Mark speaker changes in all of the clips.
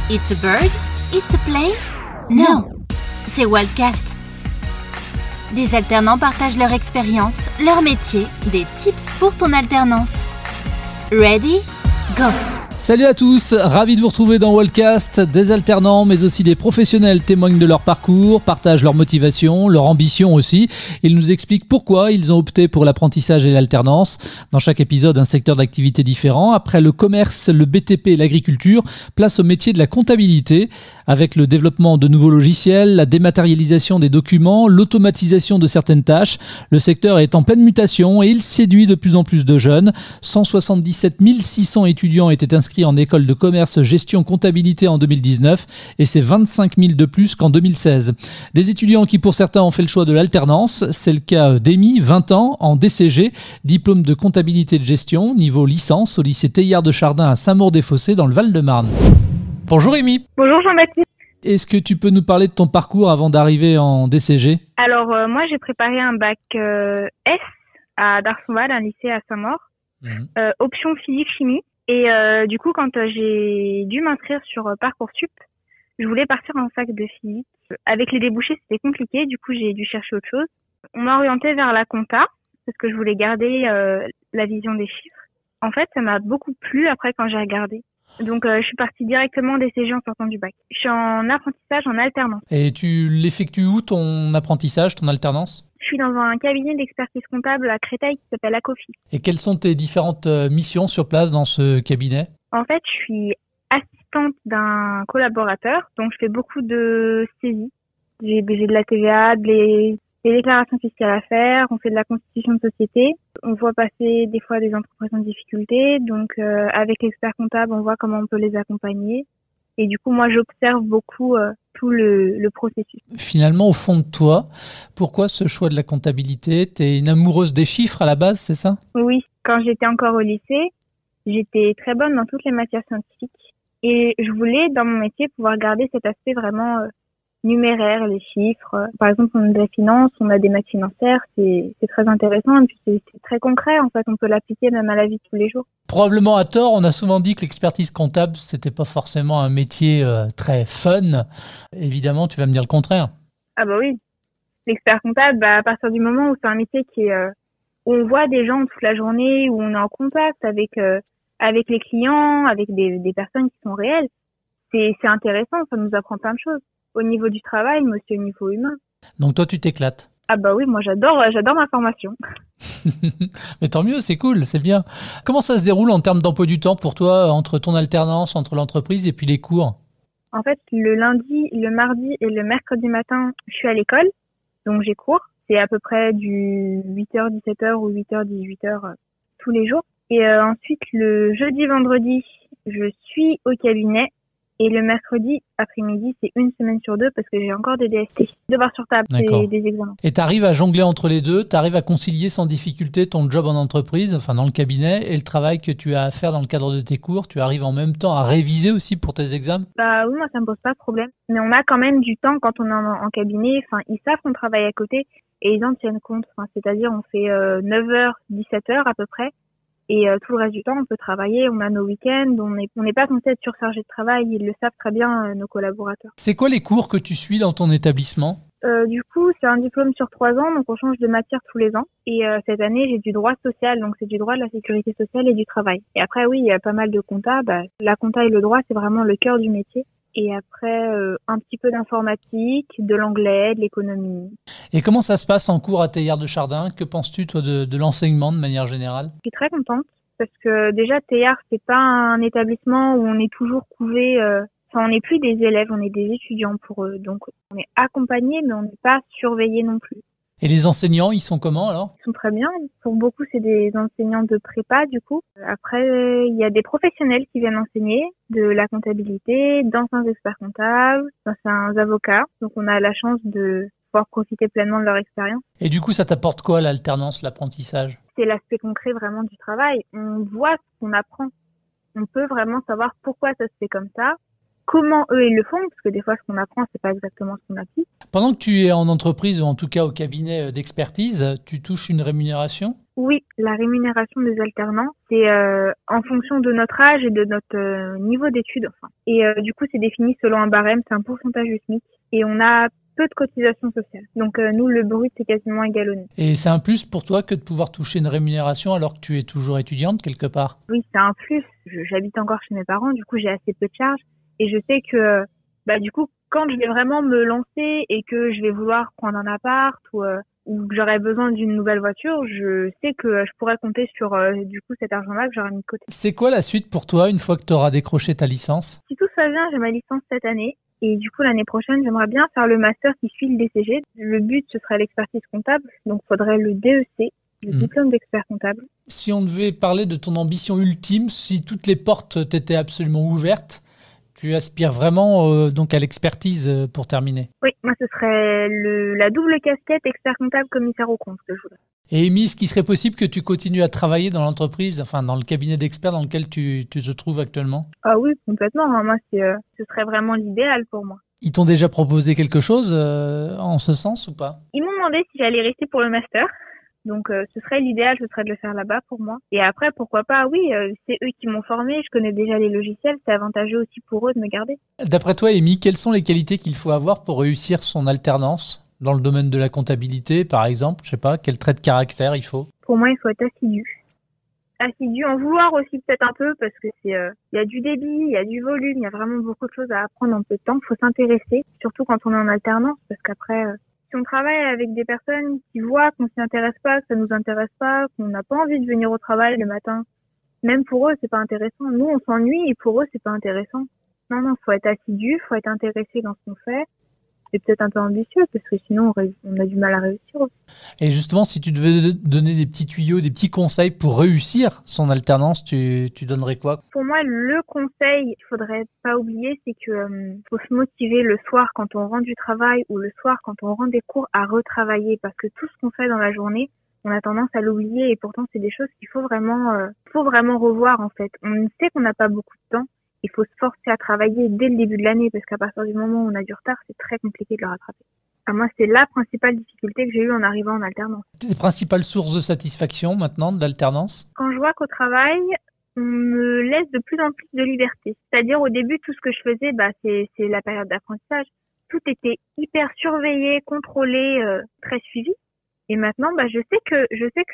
Speaker 1: It's a bird? It's a plane? No, c'est Wildcast. Des alternants partagent leur expérience, leur métier, des tips pour ton alternance. Ready? Go!
Speaker 2: Salut à tous, ravi de vous retrouver dans Wildcast. Des alternants mais aussi des professionnels témoignent de leur parcours, partagent leur motivation, leur ambition aussi. Ils nous expliquent pourquoi ils ont opté pour l'apprentissage et l'alternance. Dans chaque épisode, un secteur d'activité différent. Après le commerce, le BTP et l'agriculture, place au métier de la comptabilité. Avec le développement de nouveaux logiciels, la dématérialisation des documents, l'automatisation de certaines tâches, le secteur est en pleine mutation et il séduit de plus en plus de jeunes. 177 600 étudiants étaient inscrits en école de commerce, gestion, comptabilité en 2019 et c'est 25 000 de plus qu'en 2016. Des étudiants qui pour certains ont fait le choix de l'alternance. C'est le cas d'Amy, 20 ans, en DCG, diplôme de comptabilité de gestion, niveau licence au lycée Teilhard de Chardin à Saint-Maur-des-Fossés dans le Val-de-Marne. Bonjour Amy.
Speaker 3: Bonjour Jean-Baptiste.
Speaker 2: Est-ce que tu peux nous parler de ton parcours avant d'arriver en DCG ?
Speaker 3: Alors moi j'ai préparé un bac S à Darsonval, un lycée à Saint-Maur, option physique-chimie. Et du coup quand j'ai dû m'inscrire sur Parcoursup, je voulais partir en fac de physique. Avec les débouchés c'était compliqué, du coup j'ai dû chercher autre chose. On m'a orientée vers la compta parce que je voulais garder la vision des chiffres. En fait ça m'a beaucoup plu après quand j'ai regardé. Donc, je suis partie directement des CG en sortant du bac. Je suis en apprentissage en alternance.
Speaker 2: Et tu l'effectues où ton apprentissage, ton alternance ?
Speaker 3: Je suis dans un cabinet d'expertise comptable à Créteil qui s'appelle Acofi.
Speaker 2: Et quelles sont tes différentes missions sur place dans ce cabinet ?
Speaker 3: En fait, je suis assistante d'un collaborateur, donc je fais beaucoup de saisies. J'ai de la TVA, des déclarations fiscales à faire, on fait de la constitution de société, on voit passer des fois des entreprises en difficulté, donc avec l'expert comptable, on voit comment on peut les accompagner. Et du coup, moi, j'observe beaucoup tout le processus.
Speaker 2: Finalement, au fond de toi, pourquoi ce choix de la comptabilité ? T'es une amoureuse des chiffres à la base, c'est ça ?
Speaker 3: Oui, quand j'étais encore au lycée, j'étais très bonne dans toutes les matières scientifiques. Et je voulais, dans mon métier, pouvoir garder cet aspect vraiment numéraire, les chiffres. Par exemple, on a de la finance, on a des maths financières, c'est très intéressant et puis c'est très concret en fait, on peut l'appliquer même à la vie de tous les jours.
Speaker 2: Probablement à tort, on a souvent dit que l'expertise comptable, c'était pas forcément un métier très fun. Évidemment, tu vas me dire le contraire.
Speaker 3: Ah bah oui, l'expert comptable, à partir du moment où c'est un métier qui est où on voit des gens toute la journée, où on est en contact avec les clients, avec des personnes qui sont réelles, c'est intéressant, ça nous apprend plein de choses. Au niveau du travail, mais aussi au niveau humain.
Speaker 2: Donc toi, tu t'éclates.
Speaker 3: Ah bah oui, moi j'adore ma formation.
Speaker 2: Mais tant mieux, c'est cool, c'est bien. Comment ça se déroule en termes d'emploi du temps pour toi, entre ton alternance, entre l'entreprise et puis les cours ?
Speaker 3: En fait, le lundi, le mardi et le mercredi matin, je suis à l'école, donc j'ai cours. C'est à peu près du 8h-17h ou 8h-18h tous les jours. Et ensuite, le jeudi, vendredi, je suis au cabinet. Et le mercredi après-midi, c'est une semaine sur deux parce que j'ai encore des DST, devoirs sur table, des examens.
Speaker 2: Et tu arrives à jongler entre les deux, tu arrives à concilier sans difficulté ton job en entreprise, enfin dans le cabinet, et le travail que tu as à faire dans le cadre de tes cours. Tu arrives en même temps à réviser aussi pour tes examens ?
Speaker 3: Bah oui, moi ça me pose pas de problème. Mais on a quand même du temps quand on est en cabinet. Enfin, ils savent qu'on travaille à côté et ils en tiennent compte. Enfin, c'est-à-dire on fait 9h, 17h à peu près. Et tout le reste du temps, on peut travailler, on a nos week-ends, on n'est pas censé être surchargé de travail, ils le savent très bien, nos collaborateurs.
Speaker 2: C'est quoi les cours que tu suis dans ton établissement ?
Speaker 3: Du coup, c'est un diplôme sur 3 ans, donc on change de matière tous les ans. Et cette année, j'ai du droit social, donc c'est du droit de la sécurité sociale et du travail. Et après, oui, il y a pas mal de compta. La compta et le droit, c'est vraiment le cœur du métier. Et après, un petit peu d'informatique, de l'anglais, de l'économie.
Speaker 2: Et comment ça se passe en cours à Teilhard de Chardin ? Que penses-tu, toi, de l'enseignement de manière générale ?
Speaker 3: Je suis très contente parce que déjà, Teilhard, c'est pas un établissement où on est toujours couvé. On n'est plus des élèves, on est des étudiants pour eux. Donc, on est accompagnés, mais on n'est pas surveillés non plus.
Speaker 2: Et les enseignants, ils sont comment alors ?
Speaker 3: Ils sont très bien. Pour beaucoup, c'est des enseignants de prépa du coup. Après, il y a des professionnels qui viennent enseigner de la comptabilité, d'anciens experts comptables, d'anciens avocats. Donc, on a la chance de pouvoir profiter pleinement de leur expérience.
Speaker 2: Et du coup, ça t'apporte quoi l'alternance, l'apprentissage ?
Speaker 3: C'est l'aspect concret vraiment du travail. On voit ce qu'on apprend. On peut vraiment savoir pourquoi ça se fait comme ça. comment eux ils le font, parce que des fois ce qu'on apprend c'est pas exactement ce qu'on applique.
Speaker 2: Pendant que tu es en entreprise ou en tout cas au cabinet d'expertise, tu touches une rémunération ?
Speaker 3: Oui, la rémunération des alternants, c'est en fonction de notre âge et de notre niveau d'études. Enfin. Et du coup, c'est défini selon un barème, c'est un pourcentage du SMIC. Et on a peu de cotisations sociales. Donc nous, le brut, c'est quasiment égalonné.
Speaker 2: Et c'est un plus pour toi que de pouvoir toucher une rémunération alors que tu es toujours étudiante quelque part ?
Speaker 3: Oui, c'est un plus. J'habite encore chez mes parents, du coup, j'ai assez peu de charges. Et je sais que, du coup, quand je vais vraiment me lancer et que je vais vouloir prendre un appart ou que j'aurais besoin d'une nouvelle voiture, je sais que je pourrais compter sur du coup cet argent-là que j'aurais mis de côté.
Speaker 2: C'est quoi la suite pour toi une fois que tu auras décroché ta licence ?
Speaker 3: Si tout se passe bien, j'ai ma licence cette année et du coup l'année prochaine, j'aimerais bien faire le master qui suit le DCG. Le but, ce serait l'expertise comptable, donc il faudrait le DEC, le diplôme d'expert comptable.
Speaker 2: Si on devait parler de ton ambition ultime, si toutes les portes t'étaient absolument ouvertes, tu aspires vraiment donc à l'expertise pour terminer ?
Speaker 3: Oui, moi ce serait la double casquette expert comptable commissaire aux comptes que je voudrais.
Speaker 2: Et Amy, est-ce qu'il serait possible que tu continues à travailler dans l'entreprise, enfin dans le cabinet d'experts dans lequel tu te trouves actuellement ?
Speaker 3: Ah oui, complètement. Moi, ce serait vraiment l'idéal pour moi.
Speaker 2: Ils t'ont déjà proposé quelque chose en ce sens ou pas ?
Speaker 3: Ils m'ont demandé si j'allais rester pour le master. Donc, ce serait l'idéal, ce serait de le faire là-bas pour moi. Et après, pourquoi pas, oui, c'est eux qui m'ont formé, je connais déjà les logiciels, c'est avantageux aussi pour eux de me garder.
Speaker 2: D'après toi, Amy, quelles sont les qualités qu'il faut avoir pour réussir son alternance dans le domaine de la comptabilité, par exemple ? Je sais pas, quel trait de caractère il faut ?
Speaker 3: Pour moi, il faut être assidu. Assidu, en vouloir aussi peut-être un peu, parce que il y a du débit, il y a du volume, il y a vraiment beaucoup de choses à apprendre en peu de temps. Il faut s'intéresser, surtout quand on est en alternance, parce qu'après... Si on travaille avec des personnes qui voient qu'on s'y intéresse pas, que ça nous intéresse pas, qu'on n'a pas envie de venir au travail le matin, même pour eux, c'est pas intéressant. Nous, on s'ennuie et pour eux, c'est pas intéressant. Non, faut être assidu, faut être intéressé dans ce qu'on fait. Et peut-être un peu ambitieux, parce que sinon, on a du mal à réussir aussi.
Speaker 2: Et justement, si tu devais donner des petits tuyaux, des petits conseils pour réussir son alternance, tu donnerais quoi ?
Speaker 3: Pour moi, le conseil qu'il faudrait pas oublier, c'est que faut se motiver le soir quand on rentre du travail ou le soir quand on rentre des cours à retravailler, parce que tout ce qu'on fait dans la journée, on a tendance à l'oublier et pourtant, c'est des choses qu'il faut vraiment revoir en fait. On sait qu'on n'a pas beaucoup de temps. Il faut se forcer à travailler dès le début de l'année parce qu'à partir du moment où on a du retard, c'est très compliqué de le rattraper. Moi, c'est la principale difficulté que j'ai eue en arrivant en alternance.
Speaker 2: Tes principales sources de satisfaction maintenant de l'alternance ?
Speaker 3: Quand je vois qu'au travail, on me laisse de plus en plus de liberté. C'est-à-dire au début, tout ce que je faisais, c'est la période d'apprentissage. Tout était hyper surveillé, contrôlé, très suivi. Et maintenant, je sais que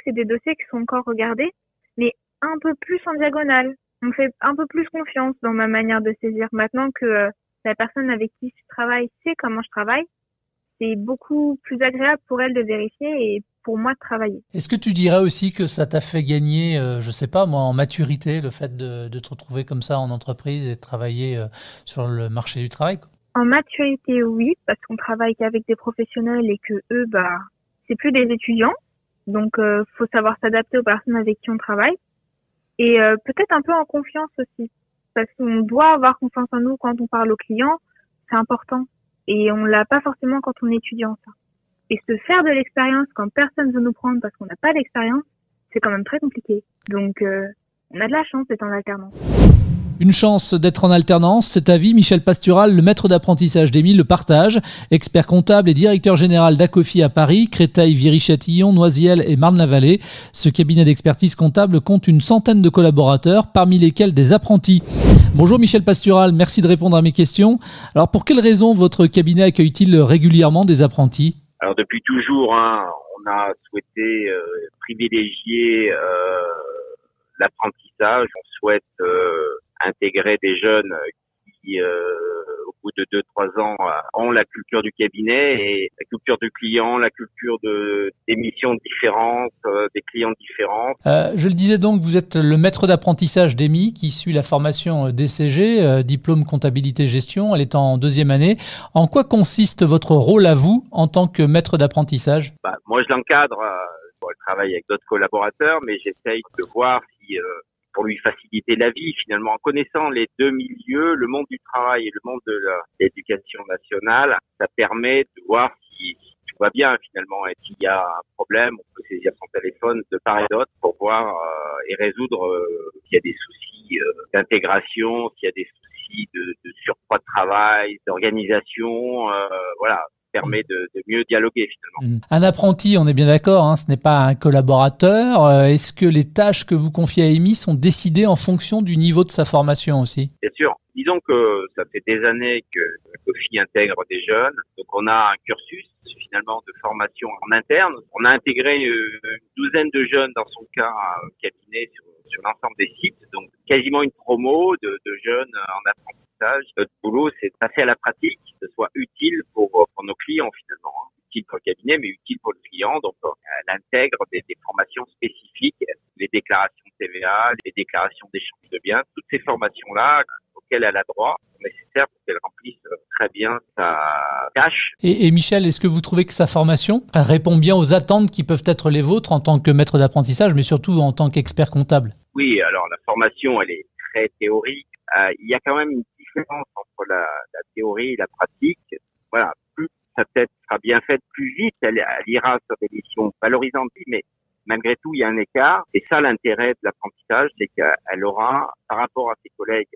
Speaker 3: c'est des dossiers qui sont encore regardés, mais un peu plus en diagonale. On me fait un peu plus confiance dans ma manière de saisir. Maintenant que la personne avec qui je travaille sait comment je travaille, c'est beaucoup plus agréable pour elle de vérifier et pour moi de travailler.
Speaker 2: Est-ce que tu dirais aussi que ça t'a fait gagner, je sais pas moi, en maturité, le fait de te retrouver comme ça en entreprise et de travailler sur le marché du travail, quoi ?
Speaker 3: En maturité, oui, parce qu'on travaille qu'avec des professionnels et que eux, c'est plus des étudiants. Donc, faut savoir s'adapter aux personnes avec qui on travaille. Et peut-être un peu en confiance aussi, parce qu'on doit avoir confiance en nous quand on parle aux clients, c'est important. Et on l'a pas forcément quand on est étudiant, ça. Et se faire de l'expérience quand personne veut nous prendre parce qu'on n'a pas d'expérience, c'est quand même très compliqué. Donc, on a de la chance d'être en alternance.
Speaker 2: Une chance d'être en alternance, c'est ta vie. Michel Pastural, le maître d'apprentissage d'Émile, le partage. Expert comptable et directeur général d'Acofi à Paris, Créteil, Viry-Châtillon, Noisiel et Marne-la-Vallée. Ce cabinet d'expertise comptable compte une centaine de collaborateurs, parmi lesquels des apprentis. Bonjour Michel Pastural, merci de répondre à mes questions. Alors pour quelles raisons votre cabinet accueille-t-il régulièrement des apprentis ?
Speaker 4: Alors depuis toujours, on a souhaité privilégier l'apprentissage. On souhaite intégrer des jeunes qui, au bout de 2-3 ans, ont la culture du cabinet et la culture du client, la culture des missions différentes, des clients différents.
Speaker 2: Je le disais donc, vous êtes le maître d'apprentissage d'Amy qui suit la formation DCG, diplôme comptabilité gestion. Elle est en 2e année. En quoi consiste votre rôle à vous en tant que maître d'apprentissage ?
Speaker 4: Moi, je l'encadre. Je travaille avec d'autres collaborateurs, mais j'essaye de voir si... pour lui faciliter la vie, finalement, en connaissant les deux milieux, le monde du travail et le monde de l'éducation nationale, ça permet de voir si tout va bien, finalement, et s'il y a un problème, on peut saisir son téléphone de part et d'autre pour voir et résoudre s'il y a des soucis d'intégration, s'il y a des soucis de surcroît de travail, d'organisation, voilà, permet de mieux dialoguer finalement.
Speaker 2: Un apprenti, on est bien d'accord, hein, ce n'est pas un collaborateur. Est-ce que les tâches que vous confiez à Amy sont décidées en fonction du niveau de sa formation aussi?
Speaker 4: Bien sûr. Disons que ça fait des années que Acofi intègre des jeunes. Donc on a un cursus finalement de formation en interne. On a intégré une douzaine de jeunes dans son cas au cabinet sur l'ensemble des sites. Donc quasiment une promo de jeunes en apprentissage. Notre boulot, c'est de passer à la pratique, que ce soit utile pour nos clients finalement. Utile pour le cabinet, mais utile pour le client. Donc elle intègre des formations spécifiques, les déclarations de TVA, les déclarations d'échange de biens, toutes ces formations-là auxquelles elle a droit sont nécessaires pour qu'elle remplisse très bien sa tâche.
Speaker 2: Et Michel, est-ce que vous trouvez que sa formation répond bien aux attentes qui peuvent être les vôtres en tant que maître d'apprentissage, mais surtout en tant qu'expert comptable?
Speaker 4: Oui, alors la formation, elle est très théorique. Il y a quand même une différence entre la théorie et la pratique. Voilà, plus sa tête sera bien faite, plus vite elle ira sur des missions valorisantes, mais malgré tout, il y a un écart. Et ça, l'intérêt de l'apprentissage, c'est qu'elle aura, par rapport à ses collègues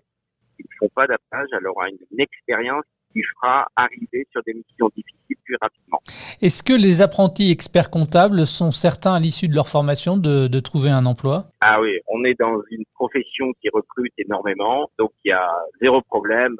Speaker 4: qui ne font pas d'apprentissage, elle aura une expérience qui fera arriver sur des missions difficiles plus rapidement.
Speaker 2: Est-ce que les apprentis experts comptables sont certains à l'issue de leur formation de trouver un emploi?
Speaker 4: Ah oui, on est dans une profession qui recrute énormément, donc il y a zéro problème.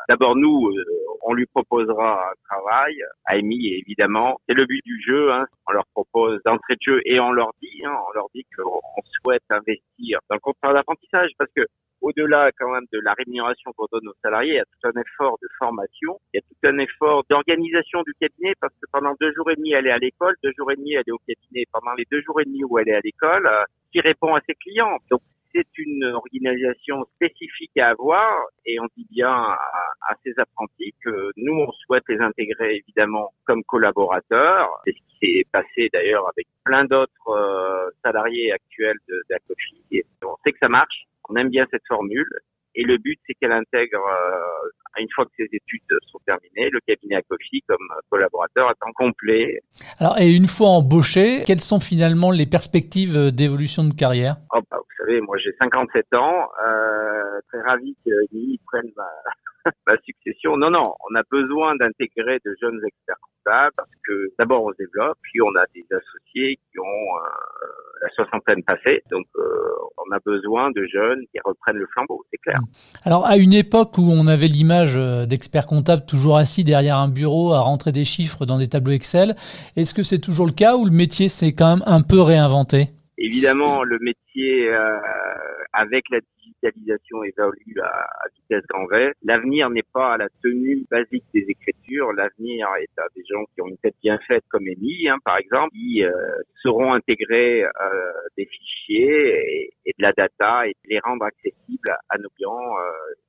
Speaker 4: D'abord nous, on lui proposera un travail, à Amy évidemment. C'est le but du jeu, hein. On leur propose d'entrée de jeu et on leur dit qu'on souhaite investir dans le contrat d'apprentissage parce que au-delà quand même de la rémunération qu'on donne aux salariés, il y a tout un effort de formation, il y a tout un effort d'organisation du cabinet parce que pendant 2 jours et demi, elle est à l'école, 2 jours et demi, elle est au cabinet. Pendant les 2 jours et demi où elle est à l'école, qui répond à ses clients. Donc, c'est une organisation spécifique à avoir et on dit bien à ces apprentis que nous, on souhaite les intégrer évidemment comme collaborateurs. C'est ce qui s'est passé d'ailleurs avec plein d'autres salariés actuels d'Acofi. Et on sait que ça marche. On aime bien cette formule et le but c'est qu'elle intègre, une fois que ses études sont terminées, le cabinet Acofi comme collaborateur à temps complet.
Speaker 2: Alors, et une fois embauché, quelles sont finalement les perspectives d'évolution de carrière?
Speaker 4: Vous savez, moi j'ai 57 ans, très ravi qu'ils prennent ma succession. Non, on a besoin d'intégrer de jeunes experts comptables parce que d'abord on se développe, puis on a des associés qui ont la soixantaine passée. Donc on a besoin de jeunes qui reprennent le flambeau, c'est clair.
Speaker 2: Alors à une époque où on avait l'image d'experts comptables toujours assis derrière un bureau à rentrer des chiffres dans des tableaux Excel, est-ce que c'est toujours le cas ou le métier s'est quand même un peu réinventé?
Speaker 4: Évidemment, le métier avec la digitalisation évolue à vitesse grand V. L'avenir n'est pas à la tenue basique des écritures. L'avenir est à des gens qui ont une tête bien faite comme Amy, par exemple, qui sauront intégrer des fichiers et de la data et les rendre accessibles à nos clients.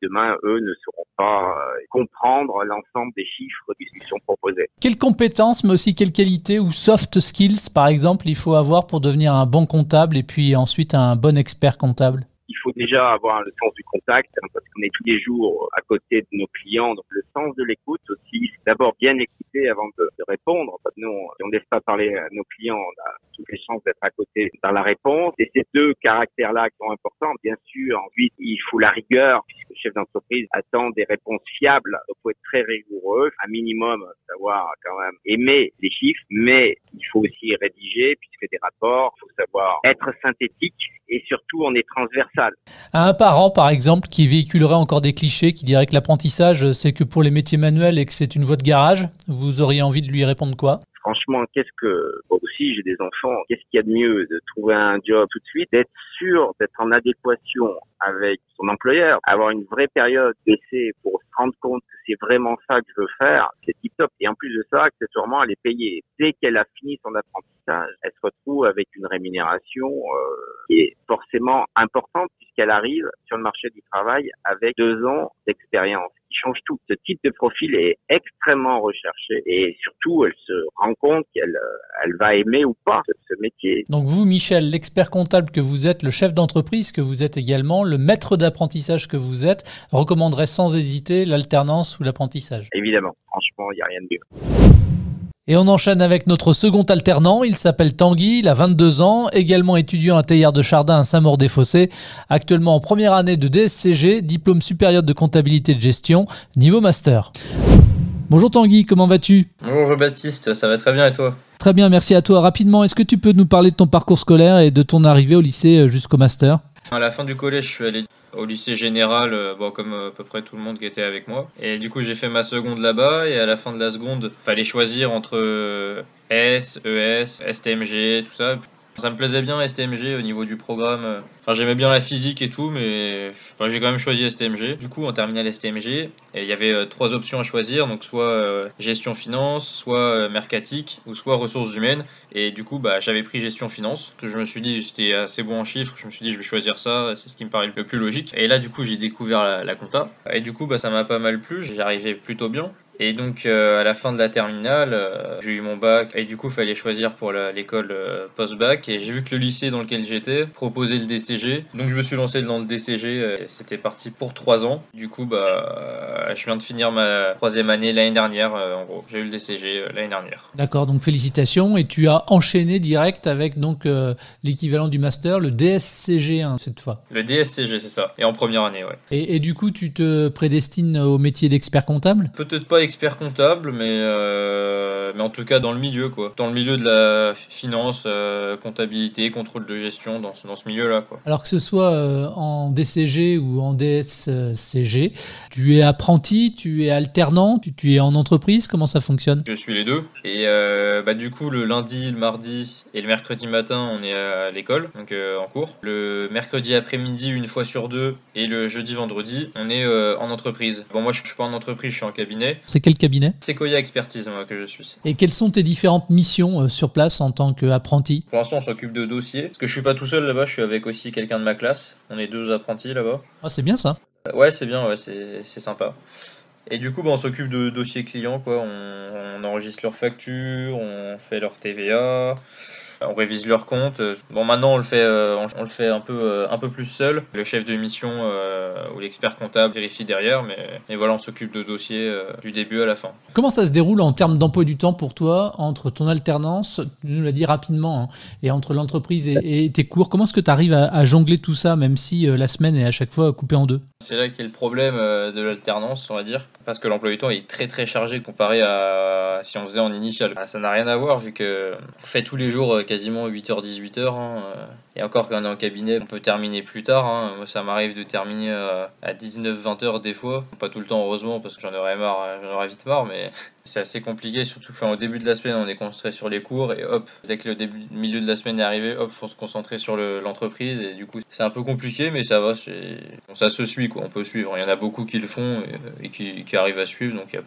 Speaker 4: Demain, eux ne sauront pas comprendre l'ensemble des chiffres qui sont proposés.
Speaker 2: Quelles compétences, mais aussi quelles qualités ou soft skills, par exemple, il faut avoir pour devenir un bon comptable et puis ensuite un bon expert comptable?
Speaker 4: Il faut déjà avoir le sens du contact, parce qu'on est tous les jours à côté de nos clients. Donc le sens de l'écoute aussi, c'est d'abord bien écouter avant de répondre. Nous, si on ne laisse pas parler à nos clients, on a toutes les chances d'être à côté dans la réponse. Et ces 2 caractères-là qui sont importants, bien sûr. Ensuite, il faut la rigueur, puisque le chef d'entreprise attend des réponses fiables. Donc il faut être très rigoureux, un minimum, savoir quand même aimer les chiffres, mais il faut aussi rédiger, puisque des rapports, il faut savoir être synthétique et surtout on est transversal.
Speaker 2: À un parent, par exemple, qui véhiculerait encore des clichés, qui dirait que l'apprentissage, c'est que pour les métiers manuels et que c'est une voie de garage, vous auriez envie de lui répondre quoi?
Speaker 4: Franchement, moi aussi j'ai des enfants, qu'est-ce qu'il y a de mieux de trouver un job tout de suite, d'être sûr d'être en adéquation avec son employeur, avoir une vraie période d'essai pour se rendre compte que c'est vraiment ça que je veux faire, c'est tip top. Et en plus de ça, accessoirement, elle est payée. Dès qu'elle a fini son apprentissage, elle se retrouve avec une rémunération qui est forcément importante puisqu'elle arrive sur le marché du travail avec 2 ans d'expérience. Change tout. Ce type de profil est extrêmement recherché et surtout, elle se rend compte qu'elle va aimer ou pas ce métier.
Speaker 2: Donc vous, Michel, l'expert comptable que vous êtes, le chef d'entreprise que vous êtes également, le maître d'apprentissage que vous êtes, recommanderait sans hésiter l'alternance ou l'apprentissage?
Speaker 4: Évidemment. Franchement, il n'y a rien de mieux.
Speaker 2: Et on enchaîne avec notre second alternant, il s'appelle Tanguy, il a 22 ans, également étudiant à Teilhard-de-Chardin à Saint-Maur-des-Fossés, actuellement en première année de DSCG, diplôme supérieur de comptabilité et de gestion, niveau master. Bonjour Tanguy, comment vas-tu ?
Speaker 5: Bonjour Baptiste, ça va très bien et toi ?
Speaker 2: Très bien, merci à toi. Rapidement, est-ce que tu peux nous parler de ton parcours scolaire et de ton arrivée au lycée jusqu'au master ?
Speaker 5: À la fin du collège, je suis allé au lycée général, comme à peu près tout le monde qui était avec moi. Et du coup, j'ai fait ma seconde là-bas. Et à la fin de la seconde, fallait choisir entre S, ES, STMG, tout ça. Ça me plaisait bien STMG au niveau du programme. Enfin, j'aimais bien la physique et tout, mais j'ai quand même choisi STMG. Du coup, en terminale STMG, il y avait 3 options à choisir, donc soit gestion finance, soit mercatique, ou soit ressources humaines. Et du coup, j'avais pris gestion finance, que je me suis dit j'étais assez bon en chiffres. Je me suis dit je vais choisir ça, c'est ce qui me paraît le plus logique. Et là, du coup, j'ai découvert la compta. Et du coup, ça m'a pas mal plu. J'y arrivais plutôt bien. Et donc à la fin de la terminale, j'ai eu mon bac et du coup il fallait choisir pour l'école post-bac et j'ai vu que le lycée dans lequel j'étais proposait le DCG. Donc je me suis lancé dans le DCG et c'était parti pour 3 ans. Du coup je viens de finir ma 3e année l'année dernière en gros. J'ai eu le DCG l'année dernière.
Speaker 2: D'accord, donc félicitations et tu as enchaîné direct avec donc l'équivalent du master, le DSCG cette fois.
Speaker 5: Le DSCG c'est ça, et en première année ouais.
Speaker 2: Et du coup tu te prédestines au métier d'expert comptable ?
Speaker 5: Peut-être pas expert comptable, mais en tout cas dans le milieu quoi. Dans le milieu de la finance, comptabilité, contrôle de gestion, dans ce milieu-là quoi.
Speaker 2: Alors que ce soit en DCG ou en DSCG, tu es apprenti, tu es alternant, tu es en entreprise, comment ça fonctionne ?
Speaker 5: Je suis les deux. Et du coup le lundi, le mardi et le mercredi matin on est à l'école, donc en cours. Le mercredi après-midi 1 fois sur 2 et le jeudi, vendredi on est en entreprise. Bon moi je suis pas en entreprise, je suis en cabinet.
Speaker 2: C'est quel cabinet ?
Speaker 5: Sequoia Expertise, moi, que je suis.
Speaker 2: Et quelles sont tes différentes missions sur place en tant qu'apprenti ?
Speaker 5: Pour l'instant, on s'occupe de dossiers. Parce que je suis pas tout seul là-bas, je suis avec aussi quelqu'un de ma classe. On est 2 apprentis là-bas.
Speaker 2: Ah, c'est bien ça.
Speaker 5: Ouais, c'est bien, ouais, c'est sympa. Et du coup, on s'occupe de dossiers clients, quoi. On enregistre leurs factures, on fait leur TVA. On révise leurs comptes. Bon, maintenant on le fait un peu plus seul. Le chef de mission ou l'expert comptable vérifie derrière, mais voilà, on s'occupe de dossiers du début à la fin.
Speaker 2: Comment ça se déroule en termes d'emploi du temps pour toi entre ton alternance, tu nous l'as dit rapidement, et entre l'entreprise et tes cours ? Comment est-ce que tu arrives à jongler tout ça, même si la semaine est à chaque fois coupée en deux ?
Speaker 5: C'est là qu'est le problème de l'alternance, on va dire, parce que l'emploi du temps est très très chargé comparé à si on faisait en initial. Ça n'a rien à voir vu que on fait tous les jours quasiment 8h-18h. Et encore quand on est en cabinet, on peut terminer plus tard. Moi ça m'arrive de terminer à 19-20h des fois. Pas tout le temps heureusement parce que j'en aurais vite marre, mais c'est assez compliqué, surtout au début de la semaine on est concentré sur les cours et hop, dès que le milieu de la semaine est arrivé, hop, faut se concentrer sur l'entreprise et du coup c'est un peu compliqué mais ça va, ça se suit quoi, on peut suivre. Il y en a beaucoup qui le font et qui arrivent à suivre, donc il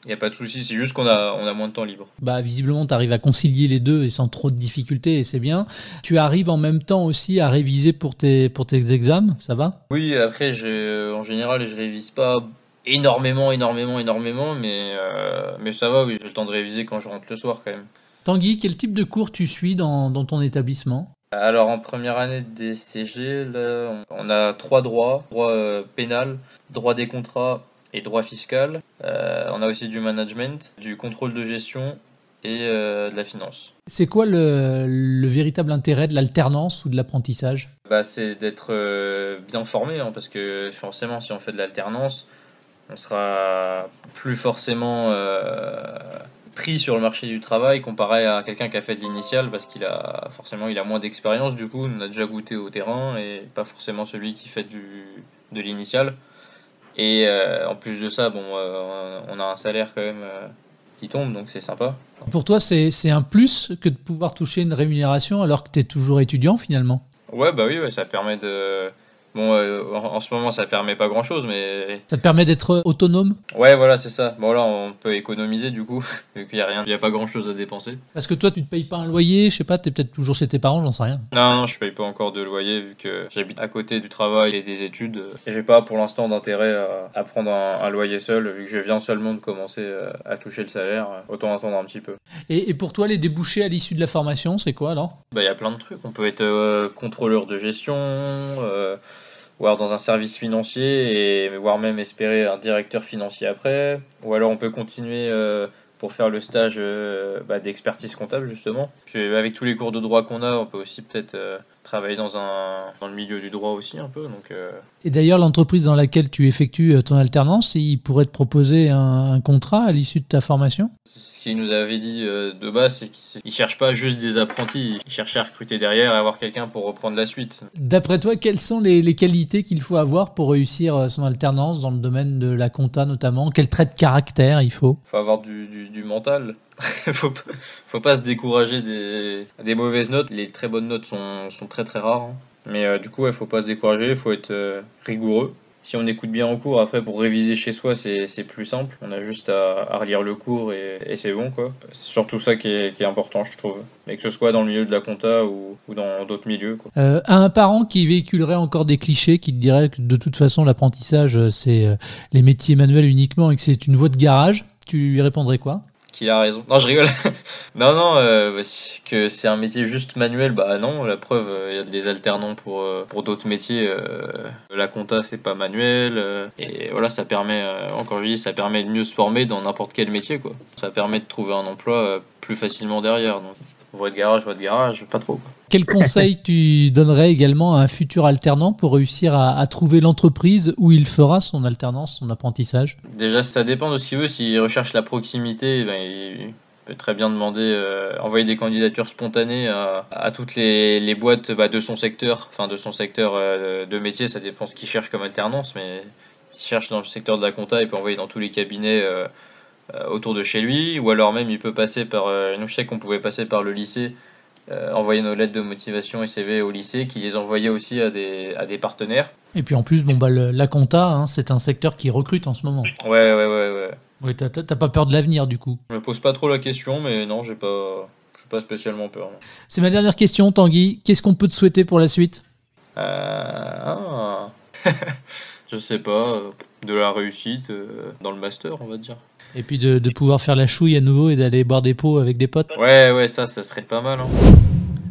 Speaker 5: n'y a pas de souci, c'est juste qu'on a moins de temps libre.
Speaker 2: Visiblement, tu arrives à concilier les deux et sans trop de difficultés et c'est bien. Tu arrives en même temps aussi à réviser pour tes examens, ça va ?
Speaker 5: Oui, après, en général, je révise pas énormément, mais ça va, oui, j'ai le temps de réviser quand je rentre le soir quand même.
Speaker 2: Tanguy, quel type de cours tu suis dans ton établissement ?
Speaker 5: Alors en première année de DSCG, là, on a 3 droits, droit pénal, droit des contrats et droit fiscal. On a aussi du management, du contrôle de gestion et de la finance.
Speaker 2: C'est quoi le véritable intérêt de l'alternance ou de l'apprentissage ?
Speaker 5: C'est d'être bien formé, parce que forcément si on fait de l'alternance, on sera plus forcément pris sur le marché du travail comparé à quelqu'un qui a fait de l'initial parce qu'il a moins d'expérience, du coup on a déjà goûté au terrain et pas forcément celui qui fait de l'initial. Et en plus de ça, on a un salaire quand même qui tombe, donc c'est sympa.
Speaker 2: Pour toi, c'est un plus que de pouvoir toucher une rémunération alors que tu es toujours étudiant finalement ?
Speaker 5: Ouais, oui, ça permet de... en ce moment, ça permet pas grand-chose, mais...
Speaker 2: Ça te permet d'être autonome ?
Speaker 5: Ouais, voilà, c'est ça. Bon, là, on peut économiser, du coup, vu qu'il y a pas grand-chose à dépenser.
Speaker 2: Parce que toi, tu te payes pas un loyer, je sais pas, t'es peut-être toujours chez tes parents, j'en sais rien.
Speaker 5: Non, je paye pas encore de loyer, vu que j'habite à côté du travail et des études. Et j'ai pas, pour l'instant, d'intérêt à prendre un loyer seul, vu que je viens seulement de commencer à toucher le salaire. Autant attendre un petit peu.
Speaker 2: Et pour toi, les débouchés à l'issue de la formation, c'est quoi, alors ?
Speaker 5: Il y a plein de trucs. On peut être contrôleur de gestion... ou alors dans un service financier, voire même espérer un directeur financier après. Ou alors on peut continuer pour faire le stage d'expertise comptable justement. Puis avec tous les cours de droit qu'on a, on peut aussi peut-être travailler dans le milieu du droit aussi un peu. Donc,
Speaker 2: Et d'ailleurs, l'entreprise dans laquelle tu effectues ton alternance, il pourrait te proposer un contrat à l'issue de ta formation ?
Speaker 5: Ce qu'il nous avait dit de base, c'est qu'ils ne cherchent pas juste des apprentis, ils cherchent à recruter derrière et avoir quelqu'un pour reprendre la suite.
Speaker 2: D'après toi, quelles sont les qualités qu'il faut avoir pour réussir son alternance dans le domaine de la compta notamment ? Quel trait de caractère il faut ?
Speaker 5: Il faut avoir du mental. faut pas se décourager des mauvaises notes. Les très bonnes notes sont très très rares. Hein. Mais du coup, faut pas se décourager, il faut être rigoureux. Si on écoute bien en cours, après pour réviser chez soi, c'est plus simple. On a juste à relire le cours et c'est bon, quoi. C'est surtout ça qui est important, je trouve. Mais que ce soit dans le milieu de la compta ou dans d'autres milieux, quoi.
Speaker 2: À un parent qui véhiculerait encore des clichés, qui te dirait que de toute façon l'apprentissage c'est les métiers manuels uniquement et que c'est une voie de garage, tu lui répondrais quoi ?
Speaker 5: Qu'il a raison. Non, je rigole. non, que c'est un métier juste manuel, bah non, la preuve, il y a des alternants pour d'autres métiers. La compta, c'est pas manuel. Et voilà, ça permet, encore je dis, ça permet de mieux se former dans n'importe quel métier, quoi. Ça permet de trouver un emploi plus facilement derrière. Donc, voie de garage, pas trop, quoi.
Speaker 2: Quel conseil tu donnerais également à un futur alternant pour réussir à trouver l'entreprise où il fera son alternance, son apprentissage ?
Speaker 5: Déjà, ça dépend de ce qu'il veut. S'il recherche la proximité, il peut très bien demander, envoyer des candidatures spontanées à toutes les boîtes de son secteur, de métier. Ça dépend ce qu'il cherche comme alternance, mais s'il cherche dans le secteur de la compta, il peut envoyer dans tous les cabinets autour de chez lui, ou alors même il peut passer par... nous, je sais qu'on pouvait passer par le lycée, envoyer nos lettres de motivation et CV au lycée, qui les envoyait aussi à des partenaires.
Speaker 2: Et puis en plus, la compta, c'est un secteur qui recrute en ce moment.
Speaker 5: Ouais.
Speaker 2: Oui, t'as pas peur de l'avenir du coup ?
Speaker 5: Je me pose pas trop la question, mais non, j'ai pas spécialement peur. Non.
Speaker 2: C'est ma dernière question, Tanguy. Qu'est-ce qu'on peut te souhaiter pour la suite ?
Speaker 5: Je sais pas, de la réussite dans le master, on va dire.
Speaker 2: Et puis de pouvoir faire la chouille à nouveau et d'aller boire des pots avec des potes.
Speaker 5: Ouais, ça serait pas mal. Hein.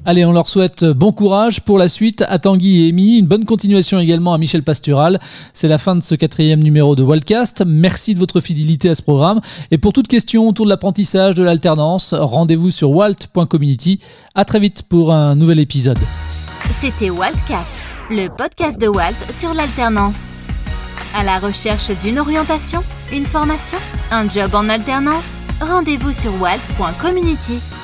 Speaker 2: Allez, on leur souhaite bon courage pour la suite à Tanguy et Amy. Une bonne continuation également à Michel Pastural. C'est la fin de ce 4e numéro de Waltcast. Merci de votre fidélité à ce programme. Et pour toute question autour de l'apprentissage, de l'alternance, rendez-vous sur walt.community. À très vite pour un nouvel épisode.
Speaker 1: C'était Waltcast, le podcast de Walt sur l'alternance. À la recherche d'une orientation, une formation, un job en alternance, rendez-vous sur walt.community.